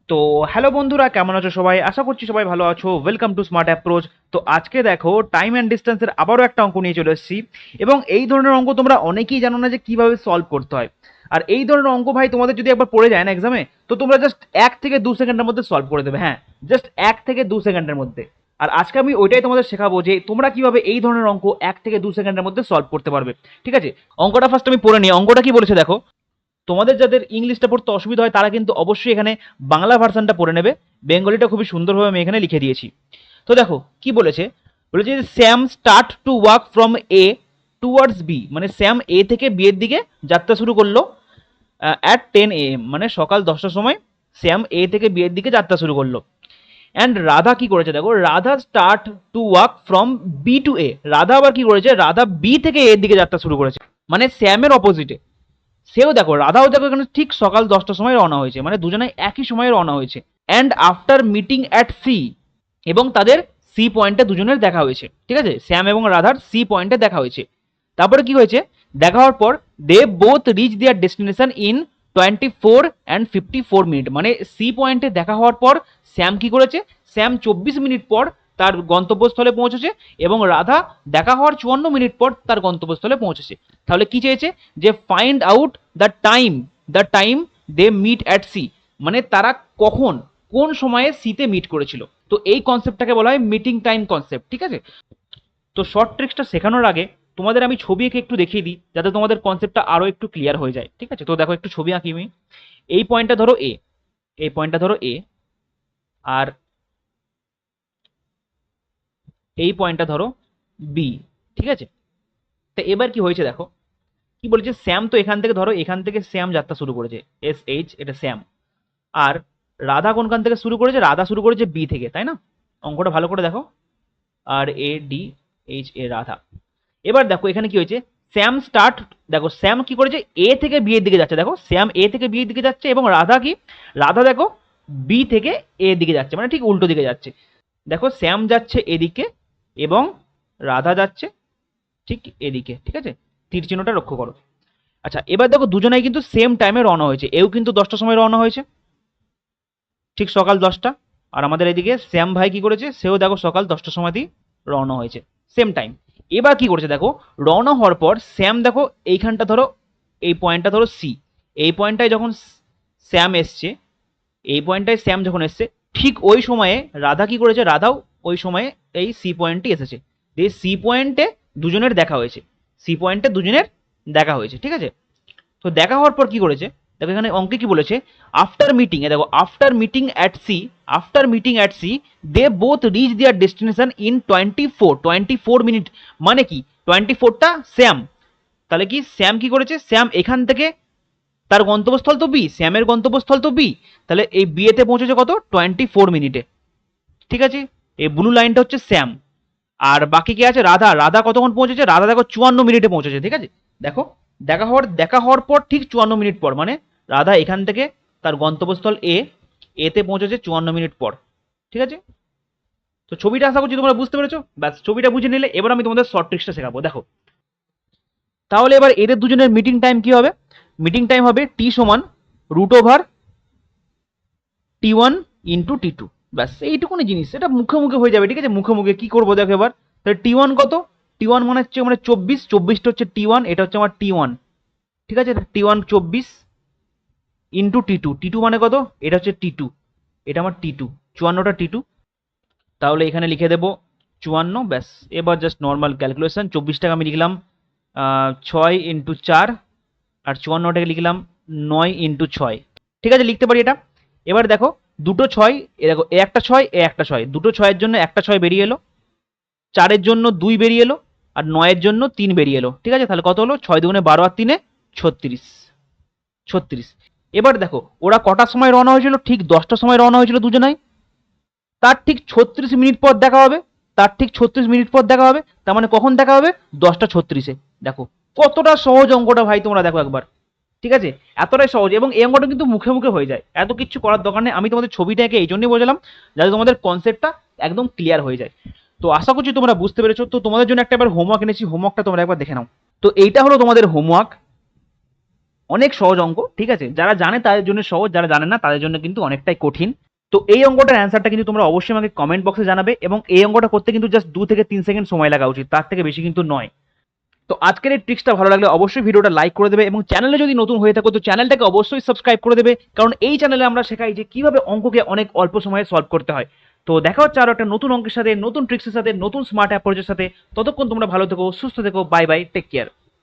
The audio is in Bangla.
তো হ্যালো বন্ধুরা, কেমন আছো সবাই? আশা করছি সবাই ভালো আছো। Welcome to smart approach. তো আজকে দেখো টাইম অ্যান্ড ডিস্টেন্সের আবারও একটা অঙ্ক নিয়ে চলে এসেছি। এবং এই ধরনের অঙ্ক তোমরা অনেকেই জানো না যে কিভাবে সলভ করতে হয়। আর এই ধরনের অঙ্ক ভাই তোমাদের যদি একবার পড়ে যায় না এক্সামে, তো তোমরা জাস্ট 1 থেকে 2 সেকেন্ডের মধ্যে সলভ করে দেবে। হ্যাঁ, জাস্ট 1 থেকে 2 সেকেন্ডের মধ্যে। আর আজকে আমি ওইটাই তোমাদের শেখাবো যে তোমরা কিভাবে এই ধরনের অঙ্ক 1 থেকে 2 সেকেন্ডের মধ্যে সলভ করতে পারবে। ঠিক আছে, অঙ্কটা ফার্স্ট আমি পড়ে নিই। অঙ্কটা কি বলেছে দেখো। তোমাদের যাদের ইংলিশটা পড়তে অসুবিধা হয় তারা কিন্তু অবশ্যই এখানে বাংলা ভার্সনটা পড়ে নেবে। বেঙ্গলিটা খুবই সুন্দরভাবে আমি এখানে লিখে দিয়েছি। তো দেখো কি বলেছে। বলেছে যে Sam start to walk from A towards B, মানে স্যাম এ থেকে বি এর দিকে যাত্রা শুরু করলো অ্যাট 10 AM, মানে সকাল 10টার সময় স্যাম এ থেকে বি এর দিকে যাত্রা শুরু করলো। অ্যান্ড রাধা কি করেছে দেখো, Radha start to walk from B to A. Radha আবার কি করেছে, রাধা বি থেকে এর দিকে যাত্রা শুরু করেছে, মানে স্যামের অপোজিটে। সেও দেখো, রাধাও দেখো এখানে ঠিক সকাল 10টার সময় রওনা হয়েছে, মানে দুজনে একই সময়ে রওনা হয়েছে। And after meeting at C, এবং তাদের সি পয়েন্টে দুজনের দেখা হয়েছে। ঠিক আছে, শ্যাম এবং রাধার সি পয়েন্টে দেখা হয়েছে। তারপরে কি হয়েছে, দেখা হওয়ার পর they both reach their destination in 24 and 54 minute, মানে সি পয়েন্টে দেখা হওয়ার পর শ্যাম কি করেছে, শ্যাম 24 মিনিট পর তার গন্তব্যস্থলে পৌঁছেছে, এবং রাধা দেখা হওয়ার 54 মিনিট পর তার গন্তব্যস্থলে পৌঁছেছে। তাহলে কি চেয়েছে, যে find out the time they meet at C, মানে তারা কখন কোন সময়ে সিতে মিট করেছিল। তো এই কনসেপ্টটাকে বলা হয় মিটিং টাইম কনসেপ্ট। ঠিক আছে, তো শর্ট ট্রিক্সটা শেখানোর আগে তোমাদের আমি ছবি এঁকে একটু দেখিয়ে দিই, যাতে তোমাদের কনসেপ্টটা আরো একটু ক্লিয়ার হয়ে যায়। ঠিক আছে, তো দেখো একটু ছবি আঁকি আমি। এই পয়েন্টটা ধরো এ, এই পয়েন্টটা ধরো এ, আর এই পয়েন্টটা ধরো বি। ঠিক আছে, তো এবার কি হয়েছে দেখো, কি বলেছে, শ্যাম তো এখান থেকে ধরো, এখান থেকে শ্যাম যাত্রা শুরু করেছে, SH এটা শ্যাম। আর রাধা কোনখান থেকে শুরু করেছে, রাধা শুরু করেছে বি থেকে, তাই না? অঙ্কটা ভালো করে দেখো। RADHA রাধা। এবার দেখো এখানে কি হয়েছে, শ্যাম স্টার্ট, দেখো শ্যাম কি করেছে, এ থেকে বি এর দিকে যাচ্ছে। দেখো শ্যাম এ থেকে বি এর দিকে যাচ্ছে, এবং রাধা কি, রাধা দেখো বি থেকে এ দিকে যাচ্ছে, মানে ঠিক উল্টো দিকে যাচ্ছে। দেখো শ্যাম যাচ্ছে এদিকে, এবং রাধা যাচ্ছে ঠিক এদিকে। ঠিক আছে, তীর চিহ্নটা লক্ষ্য করো। আচ্ছা, এবার দেখো দুজনেই কিন্তু সেম টাইমে রওনা হয়েছে। এও কিন্তু 10টার সময় রওনা হয়েছে, ঠিক সকাল 10টা। আর আমাদের এদিকে শ্যাম ভাই কি করেছে, সেও দেখো সকাল 10টার সময়তেই রওনা হয়েছে, সেম টাইম। এবার কি করেছে দেখো, রওনা হওয়ার পর শ্যাম দেখো এইখানটা ধরো, এই পয়েন্টটা ধরো সি, এই পয়েন্টটায় যখন শ্যাম এসছে, এই পয়েন্টটায় শ্যাম যখন এসছে, ঠিক ওই সময়ে রাধা কি করেছে, রাধাও ওই সময়ে এই সি পয়েন্টে এসেছে। এই সি পয়েন্টে দুজনের দেখা হয়েছে, সি পয়েন্টে দুজনের দেখা হয়েছে। ঠিক আছে, তো দেখা হওয়ার পর কি করেছে দেখো, এখানে অঙ্কে কি বলেছে, আফটার মিটিং এ দেখো, after meeting at C they both reach their destination in 24 minute, মানে কি 24টা শ্যাম। তাহলে কি শ্যাম কি করেছে, শ্যাম এখান থেকে, তার গন্তব্যস্থল তো বি, শ্যামের গন্তব্যস্থল তো বি, তাহলে এই বি এতে পৌঁছেছে কত, 24 মিনিটে। ঠিক আছে, এই ব্লু লাইনটা হচ্ছে শ্যাম। আর বাকি কে আছে, রাধা। রাধা কতক্ষণ পৌঁছেছে, রাধা দেখো 54 মিনিটে পৌঁছেছে। ঠিক আছে, দেখো দেখা হওয়ার পর ঠিক 54 মিনিট পর, মানে রাধা এখান থেকে তার গন্তব্যস্থল এতে পৌঁছেছে 54 মিনিট পর। ঠিক আছে, তো ছবিটা আশা করছি তোমরা বুঝতে পেরেছো। ব্যাস, ছবিটা বুঝে নিলে এবার আমি তোমাদের শর্ট ট্রিক্সটা শেখাবো। দেখো তাহলে এবার এদের দুজনের মিটিং টাইম কি হবে, মিটিং টাইম হবে টি সমান √T1 × T2। ব্যাস এইটুকুনি জিনিস, এটা মুখে মুখে হয়ে যাবে। ঠিক আছে, মুখে মুখে কি করবো দেখো এবার। তাহলে T1 কত, T1 মানে হচ্ছে মানে 24টা হচ্ছে T1, এটা হচ্ছে আমার T1। ঠিক আছে, T1 24 ইন্টু T2, T2 মানে কত, এটা হচ্ছে T2, এটা আমার T2, 54টা T2। তাহলে এখানে লিখে দেবো 54। ব্যাস, এবার জাস্ট নর্মাল ক্যালকুলেশন। 24টাকে আমি লিখলাম 6 × 4, আর 54টাকে লিখলাম 9 × 6। ঠিক আছে, লিখতে পারি এটা। এবার দেখো দুটো ছয়, এ দেখো এ একটা ছয়, এ একটা ছয়, দুটো ছয়ের জন্য একটা ছয় বেরিয়ে এলো, 4-এর জন্য 2 বেরিয়ে এলো, আর 9-এর জন্য 3 বেরিয়ে এলো। ঠিক আছে, তাহলে কত হলো, 6 × 2 = 12 আর 3-এ 36, 36। এবার দেখো ওরা কটার সময় রওনা হয়েছিল, ঠিক 10টার সময় রওনা হয়েছিল দুজনাই। তার ঠিক 36 মিনিট পর দেখা হবে, তার ঠিক 36 মিনিট পর দেখা হবে। তার মানে কখন দেখা হবে, 10টা 36-এ। দেখো কতটা সহজ অঙ্কটা ভাই, তোমরা দেখো একবার। ঠিক আছে, এতটাই সহজ, এবং এই অঙ্কটা কিন্তু মুখে মুখে হয়ে যায়, এত কিছু করার দরকার নেই। আমি তোমাদের ছবিটাকে এই জন্যই বোঝালাম, যাতে তোমাদের কনসেপ্টটা একদম ক্লিয়ার হয়ে যায়। তো আশা করছি তোমরা বুঝতে পেরেছো। তো তোমাদের জন্য একটা এবার হোমওয়ার্ক এনেছি, হোমওয়ার্কটা তোমরা একবার দেখে নাও। তো এইটা হলো তোমাদের হোমওয়ার্ক। অনেক সহজ অঙ্ক, ঠিক আছে? যারা জানে তাদের জন্য সহজ, যারা জানে না তাদের জন্য কিন্তু অনেকটাই কঠিন। তো এই অঙ্কটার অ্যান্সারটা কিন্তু তোমরা অবশ্যই আমাকে কমেন্ট বক্সে জানাবে, এবং এই অঙ্কটা করতে কিন্তু জাস্ট 2 থেকে 3 সেকেন্ড সময় লাগা উচিত, তার থেকে বেশি কিন্তু নয়। তো আজকের এই ট্রিক্সটা ভালো লাগলে অবশ্যই ভিডিওটা লাইক করে দেবে, এবং চ্যানেলে যদি নতুন হয়ে থাকো তো চ্যানেলটাকে অবশ্যই সাবস্ক্রাইব করে দেবে, কারণ এই চ্যানেলে আমরা শেখাই যে কিভাবে অঙ্ককে অনেক অল্প সময়ে সলভ করতে হয়। তো দেখা হচ্ছে আরো একটা নতুন অঙ্কের সাথে, নতুন ট্রিক্সের সাথে, নতুন স্মার্ট অ্যাপ্রোচের সাথে। ততক্ষণ তোমরা ভালো থেকো, সুস্থ থেকো, বাই বাই, টেক কেয়ার।